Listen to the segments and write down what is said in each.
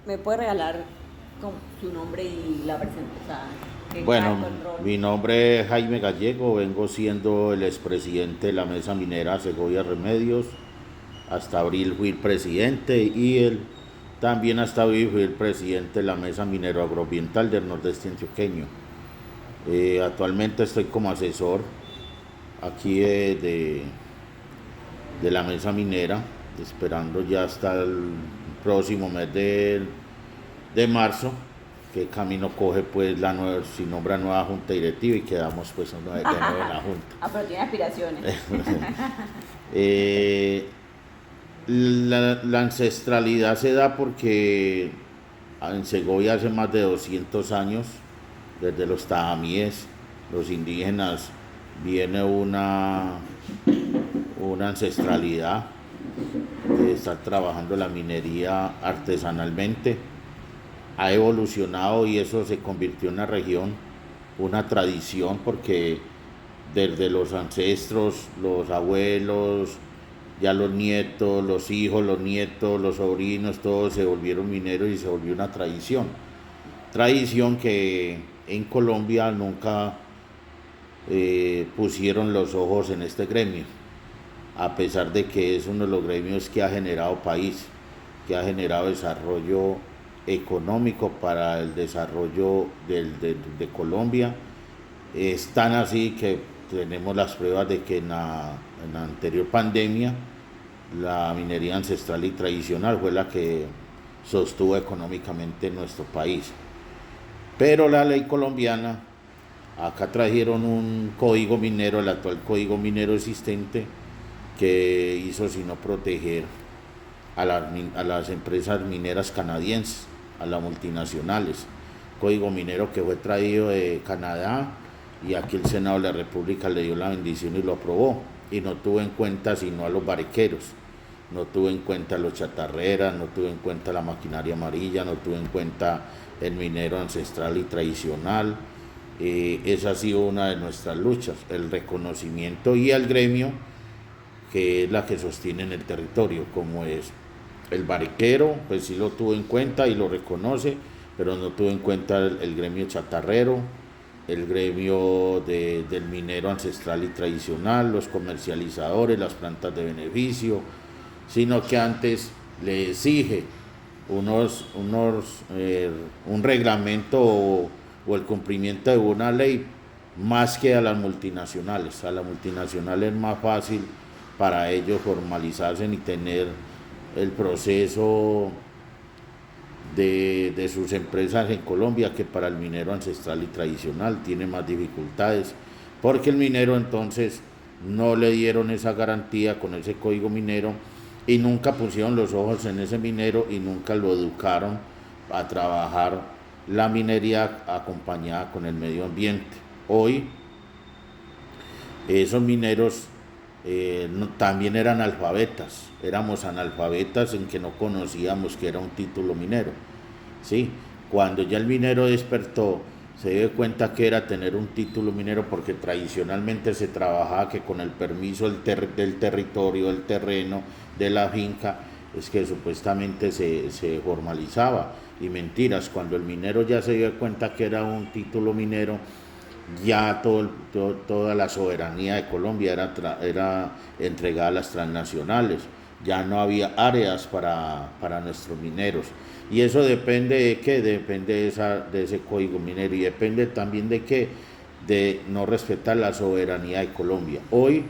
¿Me puede regalar con su nombre y la presentación? O sea, qué Bueno, cargo, el rol. mi nombre es Jaime Gallego, vengo siendo el expresidente de la Mesa Minera Segovia Remedios. Hasta abril fui el presidente y él también hasta abril fui el presidente de la Mesa Minero Agroambiental del Nordeste Antioqueño. Actualmente estoy como asesor aquí de la Mesa Minera, esperando ya hasta el próximo mes de marzo, que camino coge pues si nombra nueva junta directiva y quedamos pues de nuevo en la junta. Ah, pero tiene aspiraciones. Eh, la ancestralidad se da porque en Segovia hace más de 200 años, desde los tahamíes, los indígenas, viene una ancestralidad de estar trabajando la minería artesanalmente. Ha evolucionado y eso se convirtió en una región, una tradición, porque desde los ancestros, los abuelos, ya los nietos, los hijos, los nietos, los sobrinos, todos se volvieron mineros y se volvió una tradición. Tradición que en Colombia nunca pusieron los ojos en este gremio, a pesar de que es uno de los gremios que ha generado país, que ha generado desarrollo económico para el desarrollo de Colombia. Es tan así que tenemos las pruebas de que en la anterior pandemia la minería ancestral y tradicional fue la que sostuvo económicamente nuestro país. Pero la ley colombiana, acá trajeron un código minero, el actual código minero existente, que hizo sino proteger a las empresas mineras canadienses, a las multinacionales. Código minero que fue traído de Canadá y aquí el Senado de la República le dio la bendición y lo aprobó. Y no tuvo en cuenta sino a los barriqueros, no tuvo en cuenta a los chatarreras, no tuvo en cuenta la maquinaria amarilla, no tuvo en cuenta el minero ancestral y tradicional. Esa ha sido una de nuestras luchas, el reconocimiento y el gremio que es la que sostiene en el territorio, como es el barriquero, pues sí lo tuvo en cuenta y lo reconoce, pero no tuvo en cuenta el gremio chatarrero, el gremio del minero ancestral y tradicional, los comercializadores, las plantas de beneficio, sino que antes le exige un reglamento o el cumplimiento de una ley más que a las multinacionales. A las multinacionales es más fácil para ellos formalizarse y tener el proceso de sus empresas en Colombia que para el minero ancestral y tradicional tiene más dificultades, porque el minero entonces no le dieron esa garantía con ese código minero y nunca pusieron los ojos en ese minero y nunca lo educaron a trabajar la minería acompañada con el medio ambiente. Hoy esos mineros también eran analfabetas, éramos analfabetas en que no conocíamos que era un título minero. ¿Sí? Cuando ya el minero despertó, se dio cuenta que era tener un título minero, porque tradicionalmente se trabajaba que con el permiso del territorio, del terreno, de la finca, es que supuestamente se formalizaba. Y mentiras, cuando el minero ya se dio cuenta que era un título minero, ya toda la soberanía de Colombia era entregada a las transnacionales, ya no había áreas para nuestros mineros. Y eso depende de qué, depende de ese código minero y depende también de qué, de no respetar la soberanía de Colombia. Hoy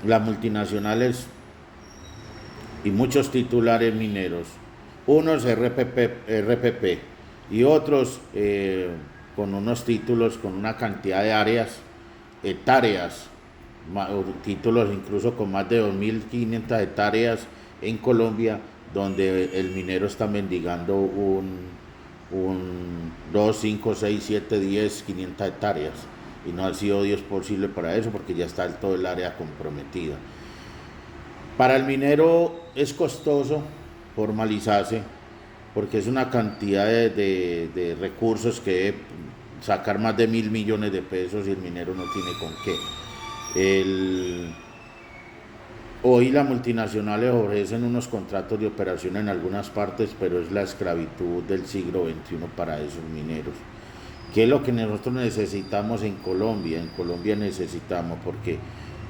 las multinacionales y muchos titulares mineros, unos RPP y otros con unos títulos, con una cantidad de áreas, hectáreas, títulos incluso con más de 2.500 hectáreas en Colombia, donde el minero está mendigando un 2, 5, 6, 7, 10, 500 hectáreas. Y no ha sido Dios posible para eso porque ya está todo el área comprometida. Para el minero es costoso formalizarse porque es una cantidad de recursos que debe sacar más de 1.000 millones de pesos y el minero no tiene con qué. El, Hoy las multinacionales ofrecen unos contratos de operación en algunas partes, pero es la esclavitud del siglo XXI para esos mineros. ¿Qué es lo que nosotros necesitamos en Colombia? En Colombia necesitamos, porque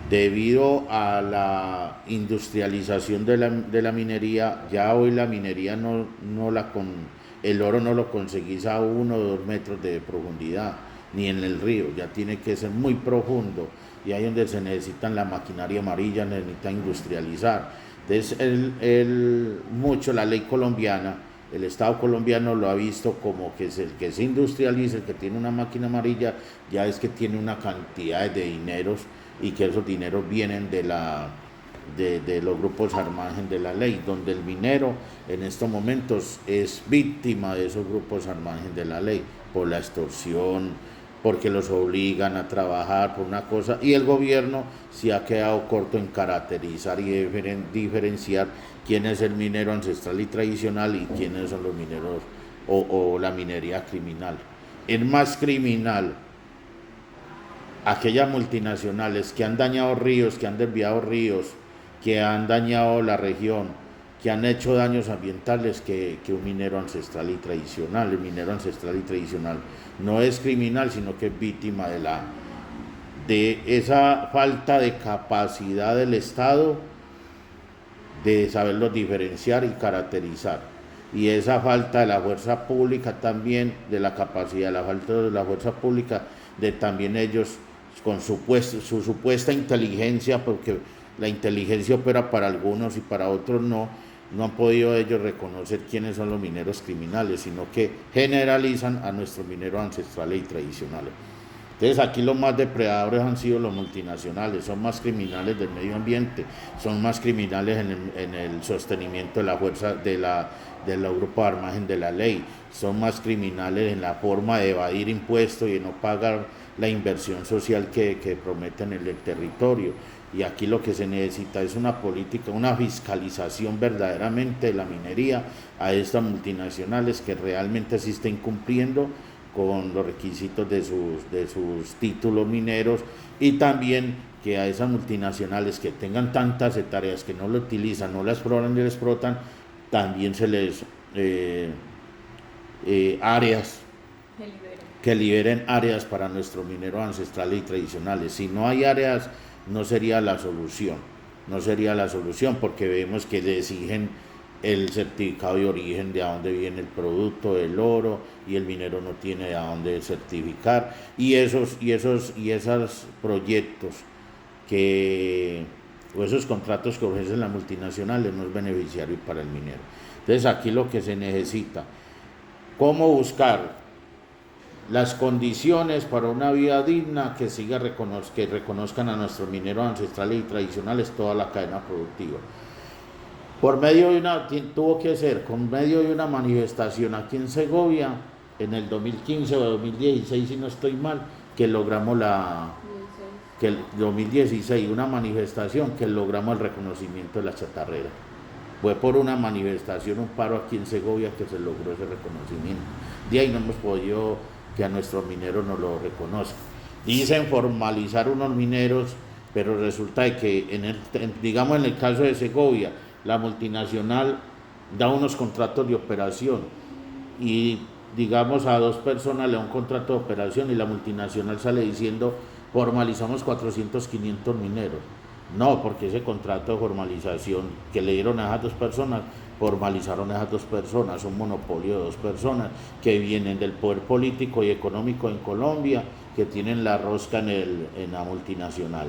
debido a la industrialización de la minería, ya hoy la minería el oro no lo conseguís a 1 o 2 metros de profundidad, ni en el río, ya tiene que ser muy profundo, y ahí donde se necesitan la maquinaria amarilla, necesita industrializar. Entonces, mucho la ley colombiana, el Estado colombiano lo ha visto como que es el que se industrializa, el que tiene una máquina amarilla, ya es que tiene una cantidad de dineros, y que esos dineros vienen de los grupos al margen de la ley, donde el minero en estos momentos es víctima de esos grupos al margen de la ley, por la extorsión, porque los obligan a trabajar por una cosa, y el gobierno se ha quedado corto en caracterizar y diferenciar quién es el minero ancestral y tradicional y quiénes son los mineros o la minería criminal. Es más criminal aquellas multinacionales que han dañado ríos, que han desviado ríos, que han dañado la región, que han hecho daños ambientales que un minero ancestral y tradicional. El minero ancestral y tradicional no es criminal, sino que es víctima de esa falta de capacidad del Estado de saberlos diferenciar y caracterizar. Y esa falta de la fuerza pública también, de la capacidad, la falta de la fuerza pública, de también ellos con su supuesta inteligencia, porque la inteligencia opera para algunos y para otros no han podido ellos reconocer quiénes son los mineros criminales, sino que generalizan a nuestros mineros ancestrales y tradicionales. Entonces aquí los más depredadores han sido los multinacionales, son más criminales del medio ambiente, son más criminales en el sostenimiento de la fuerza de los grupos al margen de la ley, son más criminales en la forma de evadir impuestos y de no pagar la inversión social que prometen en el territorio. Y aquí lo que se necesita es una política, una fiscalización verdaderamente de la minería a estas multinacionales que realmente sí estén cumpliendo con los requisitos de sus títulos mineros, y también que a esas multinacionales que tengan tantas hectáreas que no lo utilizan, no las exploran ni las explotan, también se les áreas que liberen áreas para nuestros mineros ancestrales y tradicionales. Si no hay áreas, no sería la solución, porque vemos que le exigen el certificado de origen de a dónde viene el producto del oro, y el minero no tiene a dónde certificar, y esos proyectos o esos contratos que ofrecen las multinacionales no es beneficiario para el minero. Entonces aquí lo que se necesita, cómo buscar las condiciones para una vida digna que que reconozcan a nuestros mineros ancestrales y tradicionales toda la cadena productiva. Tuvo que ser con medio de una manifestación aquí en Segovia, en el 2015 o 2016, si no estoy mal, que logramos que el 2016, una manifestación que logramos el reconocimiento de la chatarrera. Fue por una manifestación, un paro aquí en Segovia, que se logró ese reconocimiento. De ahí no hemos podido que a nuestros mineros nos lo reconozcan. Dicen formalizar unos mineros, pero resulta de que digamos en el caso de Segovia, la multinacional da unos contratos de operación, y digamos a 2 personas le da un contrato de operación, y la multinacional sale diciendo formalizamos 400, 500 mineros. No, porque ese contrato de formalización que le dieron a esas 2 personas, formalizaron a esas 2 personas, un monopolio de 2 personas que vienen del poder político y económico en Colombia, que tienen la rosca en la multinacional.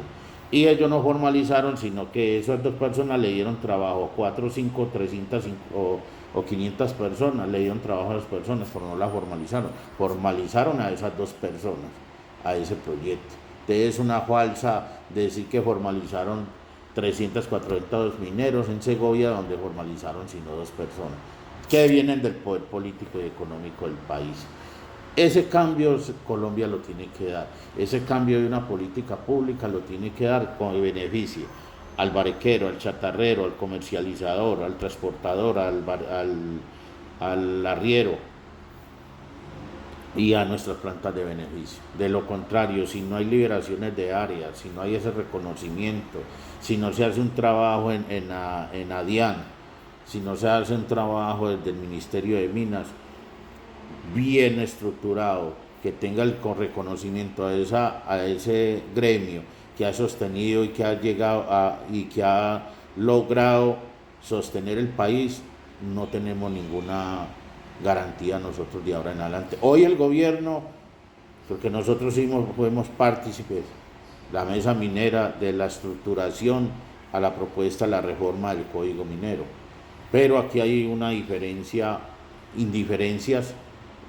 Y ellos no formalizaron, sino que esas 2 personas le dieron trabajo, 4, 5, 300 o 500 personas, le dieron trabajo a las personas, pero no la formalizaron a esas 2 personas, a ese proyecto. Entonces es una falsa decir que formalizaron 300, 400 mineros en Segovia, donde formalizaron sino 2 personas, que vienen del poder político y económico del país. Ese cambio Colombia lo tiene que dar, ese cambio de una política pública lo tiene que dar con beneficio al barequero, al chatarrero, al comercializador, al transportador, al arriero, y a nuestras plantas de beneficio. De lo contrario, si no hay liberaciones de áreas, si no hay ese reconocimiento, si no se hace un trabajo en ADIAN, si no se hace un trabajo desde el Ministerio de Minas bien estructurado, que tenga el reconocimiento a ese gremio que ha sostenido y que ha llegado y que ha logrado sostener el país, no tenemos ninguna garantía nosotros de ahora en adelante. Hoy el gobierno, porque nosotros fuimos partícipes, la mesa minera, de la estructuración a la propuesta de la reforma del Código Minero. Pero aquí hay una indiferencias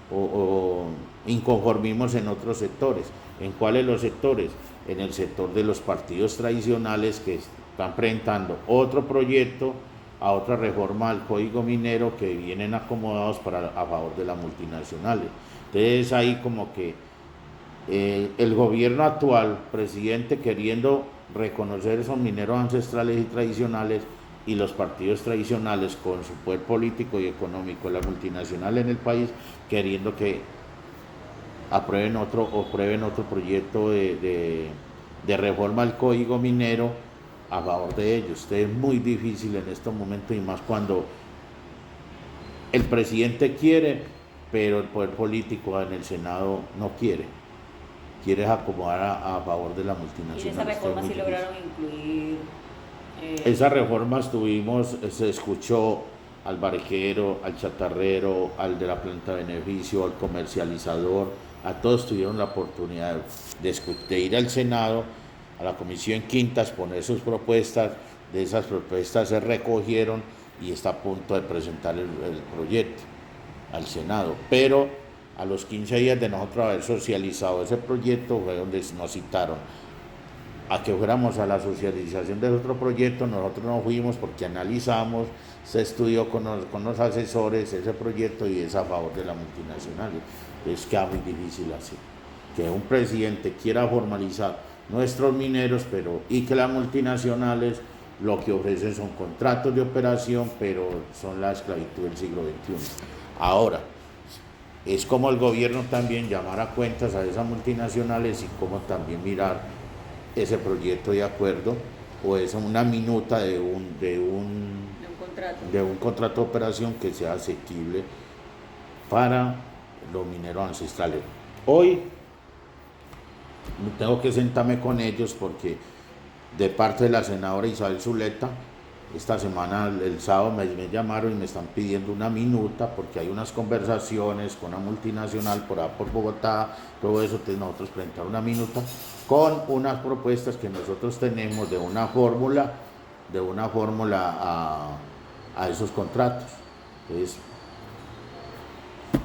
o inconformismos en otros sectores. ¿En cuáles los sectores? En el sector de los partidos tradicionales que están presentando otro proyecto a otra reforma al Código Minero que vienen acomodados a favor de las multinacionales. Entonces ahí como que el gobierno actual, presidente, queriendo reconocer esos mineros ancestrales y tradicionales, y los partidos tradicionales con su poder político y económico, la multinacional en el país, queriendo que aprueben otro proyecto de reforma al Código Minero a favor de ellos. Es muy difícil en estos momentos, y más cuando el presidente quiere, pero el poder político en el Senado no quiere. Quiere acomodar a favor de la multinacional. Y en esa reforma sí lograron incluir... Esas reformas se escuchó al barquero, al chatarrero, al de la planta de beneficio, al comercializador, a todos tuvieron la oportunidad de ir al Senado, a la Comisión Quinta, exponer sus propuestas. De esas propuestas se recogieron y está a punto de presentar el proyecto al Senado. Pero a los 15 días de nosotros haber socializado ese proyecto fue donde nos citaron a que fuéramos a la socialización del otro proyecto. Nosotros no fuimos porque analizamos, se estudió con los asesores ese proyecto y es a favor de la multinacional. Es que es muy difícil así, que un presidente quiera formalizar nuestros mineros, y que las multinacionales lo que ofrecen son contratos de operación, pero son la esclavitud del siglo XXI. Ahora, es como el gobierno también llamar a cuentas a esas multinacionales y como también mirar ese proyecto de acuerdo o es una minuta de un contrato de operación que sea asequible para los mineros ancestrales. Hoy tengo que sentarme con ellos porque de parte de la senadora Isabel Zuleta, esta semana, el sábado, me llamaron y me están pidiendo una minuta porque hay unas conversaciones con una multinacional por Bogotá, todo eso. Entonces nosotros presentamos una minuta con unas propuestas que nosotros tenemos de una fórmula a esos contratos. Entonces,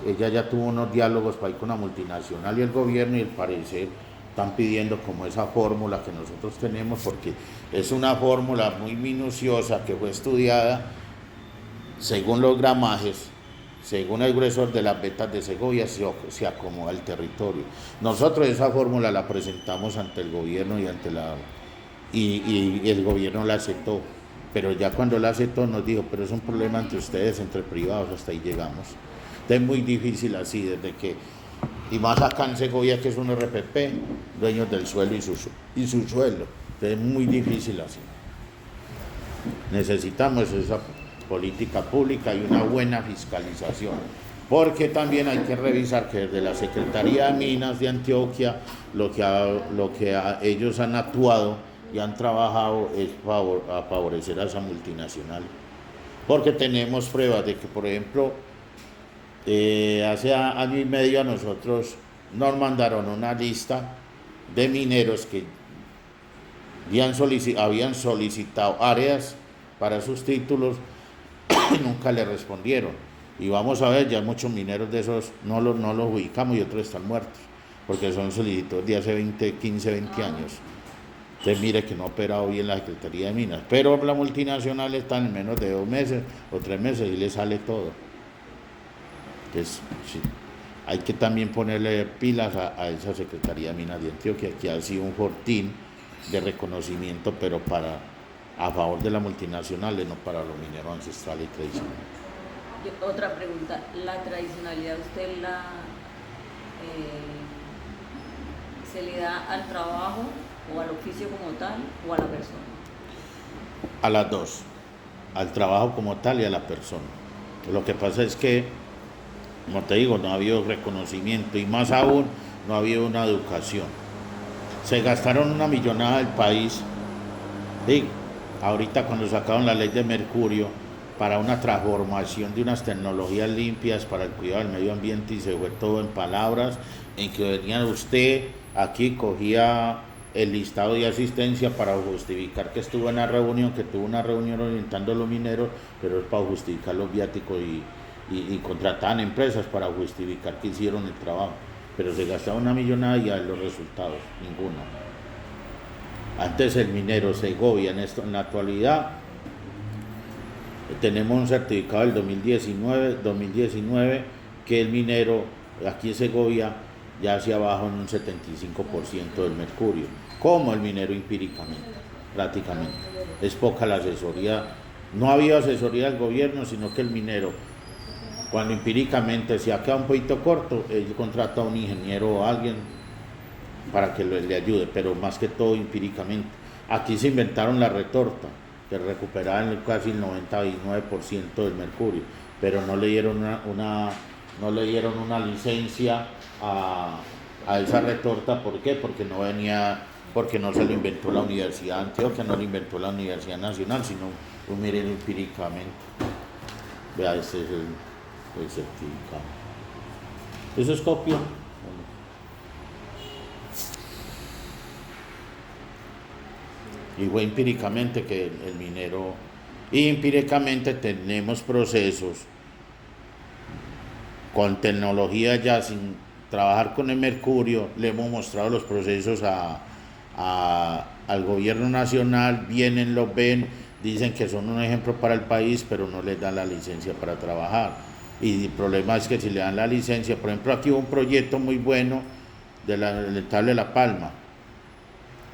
ella ya tuvo unos diálogos para ir con la multinacional y el gobierno, y al parecer están pidiendo como esa fórmula que nosotros tenemos, porque es una fórmula muy minuciosa que fue estudiada según los gramajes, según el gruesor de las vetas de Segovia, se acomoda el territorio. Nosotros esa fórmula la presentamos ante el gobierno y el gobierno la aceptó, pero ya cuando la aceptó nos dijo, pero es un problema entre ustedes, entre privados, hasta ahí llegamos. Entonces es muy difícil así, desde que, y más acá en Segovia, que es un RPP, dueños del suelo y su suelo. Entonces es muy difícil así. Necesitamos esa política pública y una buena fiscalización, porque también hay que revisar que desde la Secretaría de Minas de Antioquia ellos han actuado y han trabajado es a favorecer a esa multinacional, porque tenemos pruebas de que, por ejemplo, hace año y medio a nosotros nos mandaron una lista de mineros que habían solicitado áreas para sus títulos y nunca le respondieron. Y vamos a ver, ya muchos mineros de esos no los ubicamos y otros están muertos, porque son solicitudes de hace 15, 20 años. Entonces mire que no ha operado bien la Secretaría de Minas, pero la multinacional está en menos de 2 meses o 3 meses y le sale todo. Entonces, sí, hay que también ponerle pilas a esa Secretaría de Minas de Antioquia, que ha sido un fortín de reconocimiento, pero a favor de las multinacionales, no para los mineros ancestrales y tradicionales. Otra pregunta, ¿la tradicionalidad usted ¿Se le da al trabajo o al oficio como tal o a la persona? A las dos, al trabajo como tal y a la persona. Lo que pasa es que, como te digo, no ha habido reconocimiento y más aún no ha habido una educación. Se gastaron una millonada del país, digo, ahorita cuando sacaron la ley de mercurio para una transformación de unas tecnologías limpias para el cuidado del medio ambiente y se fue todo en palabras, en que venía usted aquí, cogía el listado de asistencia para justificar que estuvo en la reunión, que tuvo una reunión orientando a los mineros, pero es para justificar los viáticos y contrataban empresas para justificar que hicieron el trabajo. Pero se gastaba una millonada y a los resultados, ninguno. Antes el minero Segovia, en la actualidad, tenemos un certificado del 2019 que el minero aquí en Segovia ya se abajo en un 75% del mercurio, como el minero empíricamente, prácticamente. Es poca la asesoría, no ha habido asesoría del gobierno, sino que el minero, cuando empíricamente se ha quedado un poquito corto, él contrata a un ingeniero o a alguien para que le ayude, pero más que todo empíricamente. Aquí se inventaron la retorta, que recuperaban casi el 99% del mercurio, pero no le dieron no le dieron una licencia a esa retorta. ¿Por qué? Porque no se lo inventó la Universidad de Antioquia, no lo inventó la Universidad Nacional, sino un minero empíricamente. Vea, ese es el certificado. ¿Eso es copia? Y fue empíricamente que el minero, y empíricamente tenemos procesos con tecnología ya sin trabajar con el mercurio, le hemos mostrado los procesos al gobierno nacional, vienen, los ven, dicen que son un ejemplo para el país, pero no les dan la licencia para trabajar. Y el problema es que si le dan la licencia, por ejemplo, aquí hubo un proyecto muy bueno del Tabla de La Palma,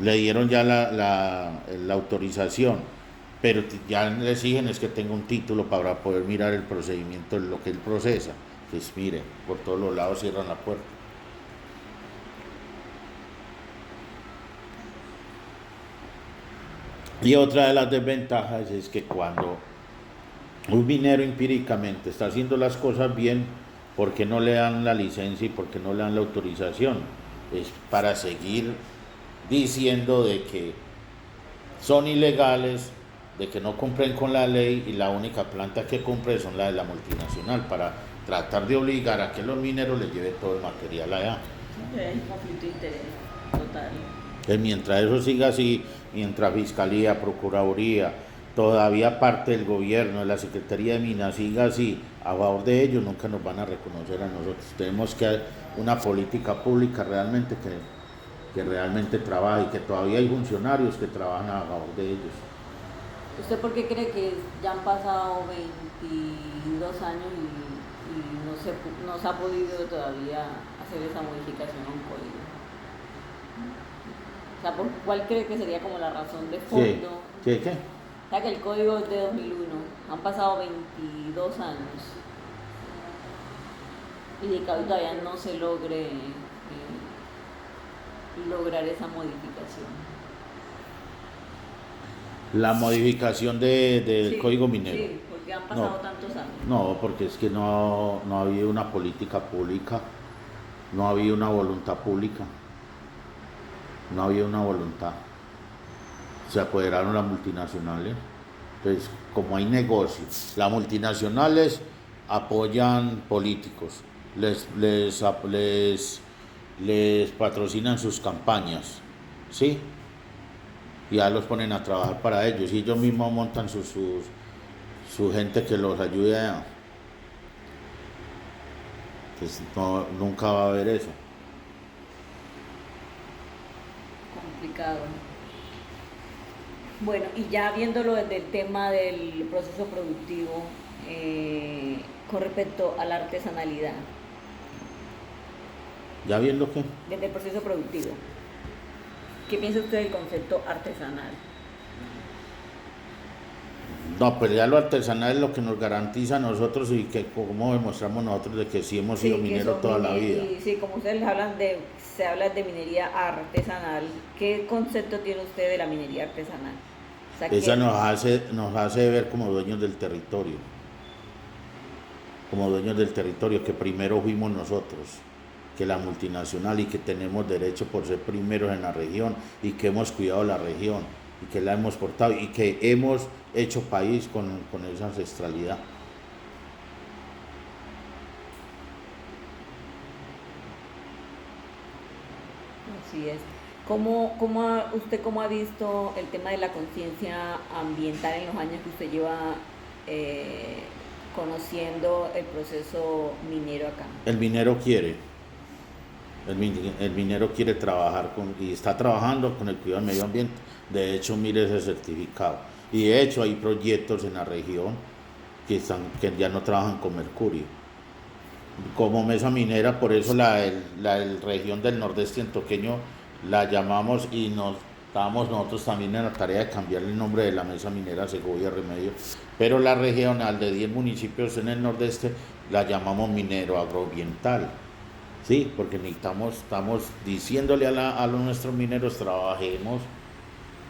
le dieron ya la autorización, pero ya le exigen es que tenga un título para poder mirar el procedimiento, lo que él procesa. Pues mire, por todos los lados cierran la puerta. Y otra de las desventajas es que cuando un minero empíricamente está haciendo las cosas bien, ¿por qué no le dan la licencia y por qué no le dan la autorización? Es para seguir diciendo de que son ilegales, de que no cumplen con la ley y la única planta que cumple son la de la multinacional, para tratar de obligar a que los mineros les lleven todo el material allá. Es un conflicto de interés total. Mientras eso siga así, mientras Fiscalía, Procuraduría, todavía parte del gobierno, de la Secretaría de Minas siga así, a favor de ellos, nunca nos van a reconocer a nosotros. Tenemos que hacer una política pública realmente que realmente trabaje y que todavía hay funcionarios que trabajan a favor de ellos. ¿Usted por qué cree que ya han pasado 22 años y no se ha podido todavía hacer esa modificación a un código? O sea, ¿cuál cree que sería como la razón de fondo? ¿Qué? O sea, que el código es de 2001, han pasado 22 años y de que hoy todavía no se logre lograr esa modificación. La modificación del Sí, código minero. sí, porque han pasado tantos años. No, porque es que no ha habido una política pública, no ha habido una voluntad pública, no ha habido una voluntad. Se apoderaron las multinacionales. Entonces, como hay negocios, las multinacionales apoyan políticos, les patrocinan sus campañas, ¿sí? Y ya los ponen a trabajar para ellos y ellos mismos montan su gente que los ayude a... Entonces nunca va a haber eso. Complicado. Bueno, y ya viéndolo desde el tema del proceso productivo, con respecto a la artesanalidad. ¿Ya viendo qué? Desde el proceso productivo, ¿qué piensa usted del concepto artesanal? No, pues ya lo artesanal es lo que nos garantiza a nosotros y que como demostramos nosotros de que sí hemos sido Sí, que mineros son toda la vida. y sí, como ustedes hablan se habla de minería artesanal. ¿Qué concepto tiene usted de la minería artesanal? O sea, Esa que nos hace ver como dueños del territorio, que primero fuimos nosotros, que la multinacional y que tenemos derecho por ser primeros en la región y que hemos cuidado la región y que la hemos portado y que hemos hecho país con esa ancestralidad. así es. ¿Usted cómo ha visto el tema de la conciencia ambiental en los años que usted lleva eh, conociendo el proceso minero acá? El minero quiere, el minero quiere trabajar y está trabajando con el cuidado del medio ambiente. De hecho, mire ese certificado. Y de hecho hay proyectos en la región que ya no trabajan con mercurio. Como mesa minera, por eso la región del nordeste antioqueño la llamamos y nos estábamos nosotros también en la tarea de cambiar el nombre de la mesa minera Segovia Remedio, pero la regional de 10 municipios en el nordeste la llamamos minero agroambiental. Sí, porque estamos diciéndole a nuestros mineros, trabajemos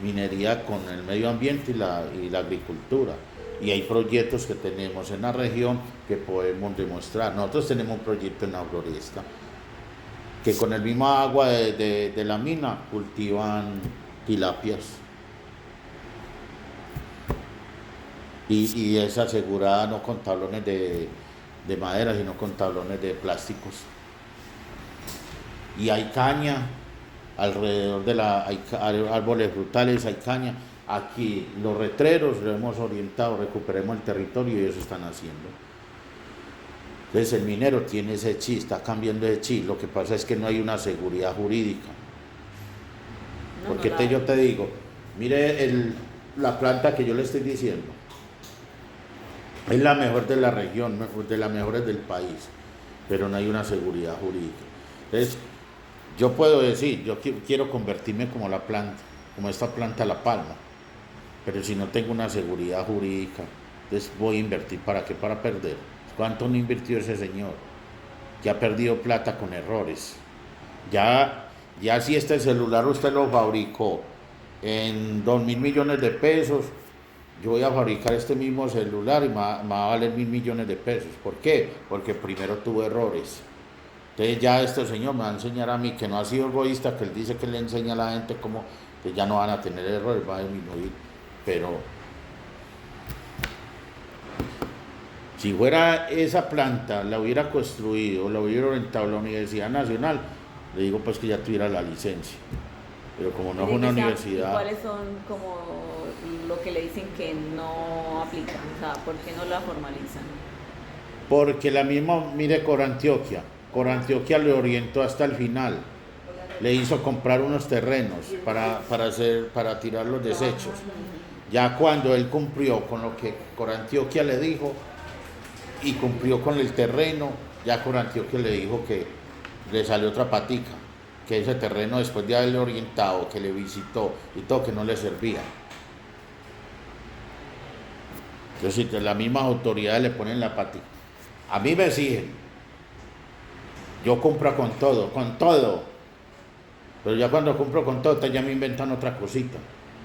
minería con el medio ambiente y la agricultura. Y hay proyectos que tenemos en la región que podemos demostrar. Nosotros tenemos un proyecto en la floresta, que con el mismo agua de la mina cultivan tilapias. Y es asegurada no con tablones de madera, sino con tablones de plásticos. Y hay caña, alrededor hay árboles frutales, hay caña. Aquí los retreros lo hemos orientado, recuperemos el territorio y eso están haciendo. Entonces el minero tiene ese chi, está cambiando de chi. Lo que pasa es que no hay una seguridad jurídica. No, Porque yo te digo, mire la planta que yo le estoy diciendo, es la mejor de la región, de las mejores del país, pero no hay una seguridad jurídica. Entonces, yo puedo decir, yo quiero convertirme como la planta, como esta planta La Palma, pero si no tengo una seguridad jurídica, entonces voy a invertir. ¿Para qué? Para perder. ¿Cuánto no invirtió ese señor? Que ha perdido plata con errores. Ya si este celular usted lo fabricó en 2.000 millones de pesos, yo voy a fabricar este mismo celular y me va a valer 1.000 millones de pesos. ¿Por qué? Porque primero tuvo errores. Entonces ya este señor me va a enseñar a mí que no ha sido egoísta, que él dice que le enseña a la gente cómo que ya no van a tener errores, va a disminuir. Pero si fuera esa planta, la hubiera construido, la hubiera orientado a la Universidad Nacional, le digo pues que ya tuviera la licencia. Pero como no es una universidad... ¿Cuáles son como lo que le dicen que no aplican? O sea, ¿por qué no la formalizan? Porque la misma, mire Corantioquia le orientó hasta el final. Le hizo comprar unos terrenos para tirar los desechos. Ya cuando él cumplió con lo que Corantioquia le dijo y cumplió con el terreno, ya Corantioquia le dijo que le salió otra patica, que ese terreno después de haberle orientado, que le visitó y todo, que no le servía. Entonces, si las mismas autoridades le ponen la patica. A mí me exigen. Yo compro con todo. Pero ya cuando compro con todo, ya me inventan otra cosita.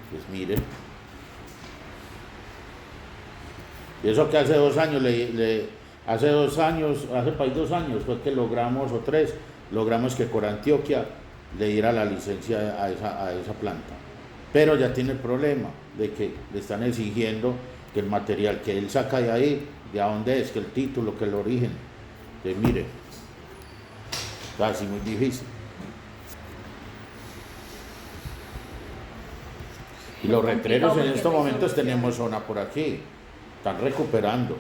Pues miren. Y eso que hace 2 años, hace 2 años fue que logramos, o 3, logramos que Corantioquia le diera la licencia a esa planta. Pero ya tiene el problema de que le están exigiendo que el material que él saca de ahí, de a dónde es, que el título, que el origen. Entonces mire, casi muy difícil. Y los retreros en estos momentos tenemos zona por aquí, están recuperando.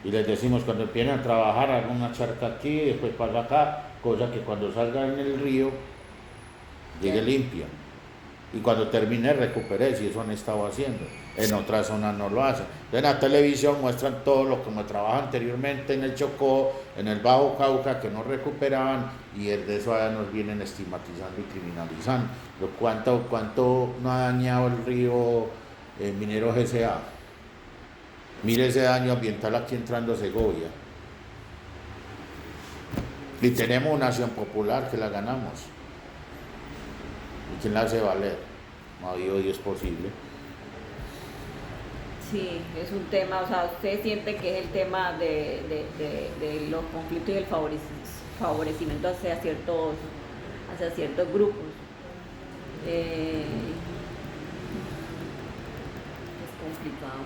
Y les decimos, cuando empiecen a trabajar, hagan una charca aquí, después para acá, cosa que cuando salga en el río, llegue limpia. Y cuando termine, recupere, si eso han estado haciendo. En otras zonas no lo hacen. En la televisión muestran todo lo que me trabajaba anteriormente en el Chocó, en el Bajo Cauca, que no recuperaban, y de eso ahora nos vienen estigmatizando y criminalizando. ¿Cuánto no ha dañado el río Minero GCA? Mire ese daño ambiental aquí entrando a Segovia. Y tenemos una acción popular que la ganamos. ¿Y quién la hace valer? No, hoy es posible. Sí, es un tema, o sea, usted siente que es el tema de los conflictos y el favorecimiento hacia ciertos grupos. Es complicado.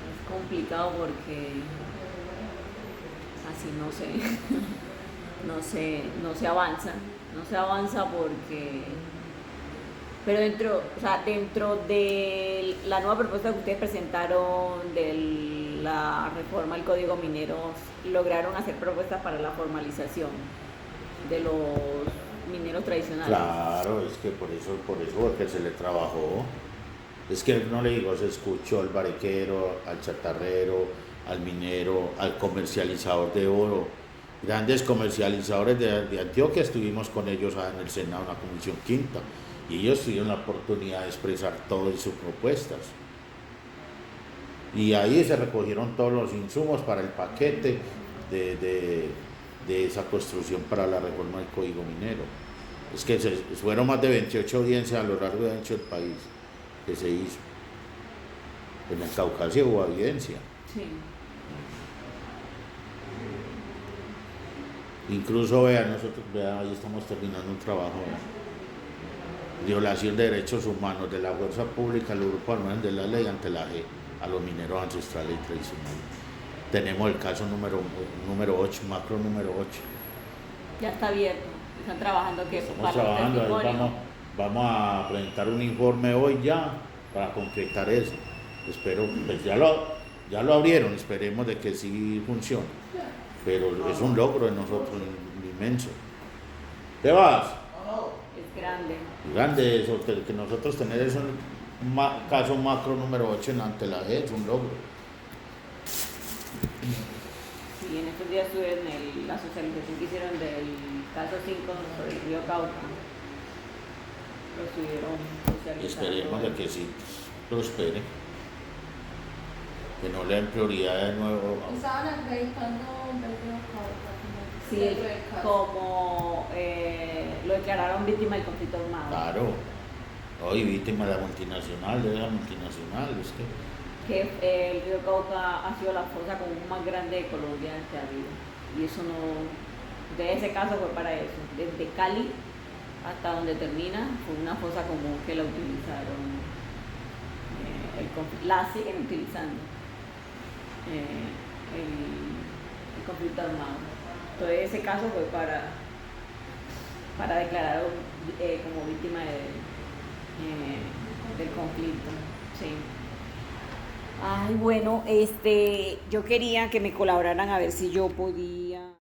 Es complicado porque así no se avanza porque, pero dentro de la nueva propuesta que ustedes presentaron de la reforma al Código Minero, lograron hacer propuestas para la formalización de los mineros tradicionales. Claro, es que por eso porque se le trabajó. Es que no le digo, se escuchó al bariquero, al chatarrero, al minero, al comercializador de oro. Grandes comercializadores de Antioquia, estuvimos con ellos en el Senado, en la Comisión Quinta, y ellos tuvieron la oportunidad de expresar todas sus propuestas. Y ahí se recogieron todos los insumos para el paquete de esa construcción para la reforma del Código Minero. Es que fueron más de 28 audiencias a lo largo y ancho del país que se hizo. En el Caucasia hubo evidencia. Sí. Incluso vean, ahí estamos terminando un trabajo de violación de derechos humanos de la fuerza pública, el grupo al margen de la ley ante la JEP a los mineros ancestrales y tradicionales. Tenemos el caso número 8, macro número 8. Ya está abierto, están trabajando que Estamos trabajando, vamos a presentar un informe hoy ya para concretar eso. Espero, pues ya lo abrieron, esperemos de que sí funcione. Pero es un logro de nosotros inmenso. ¿Te vas? Es grande. Grande eso, que nosotros tener eso, caso macro número 8 ante la JEP es un logro. Sí, en estos días estuve en la socialización que hicieron del caso 5 sobre el río Cauca. Lo estuvieron socializando. Esperemos de que sí prospere. Que no le den prioridad de nuevo. Estaban acreditando el río Cauca. Sí, como lo declararon víctima del conflicto armado. Claro. Hoy víctima de la multinacional, que el río Cauca ha sido la fosa común más grande de Colombia que ha habido. Y eso de ese caso fue para eso. Desde Cali hasta donde termina fue una fosa común que la utilizaron, la siguen utilizando el conflicto armado. Entonces ese caso fue para declarar como víctima del conflicto. Sí. Ay, bueno, yo quería que me colaboraran a ver si yo podía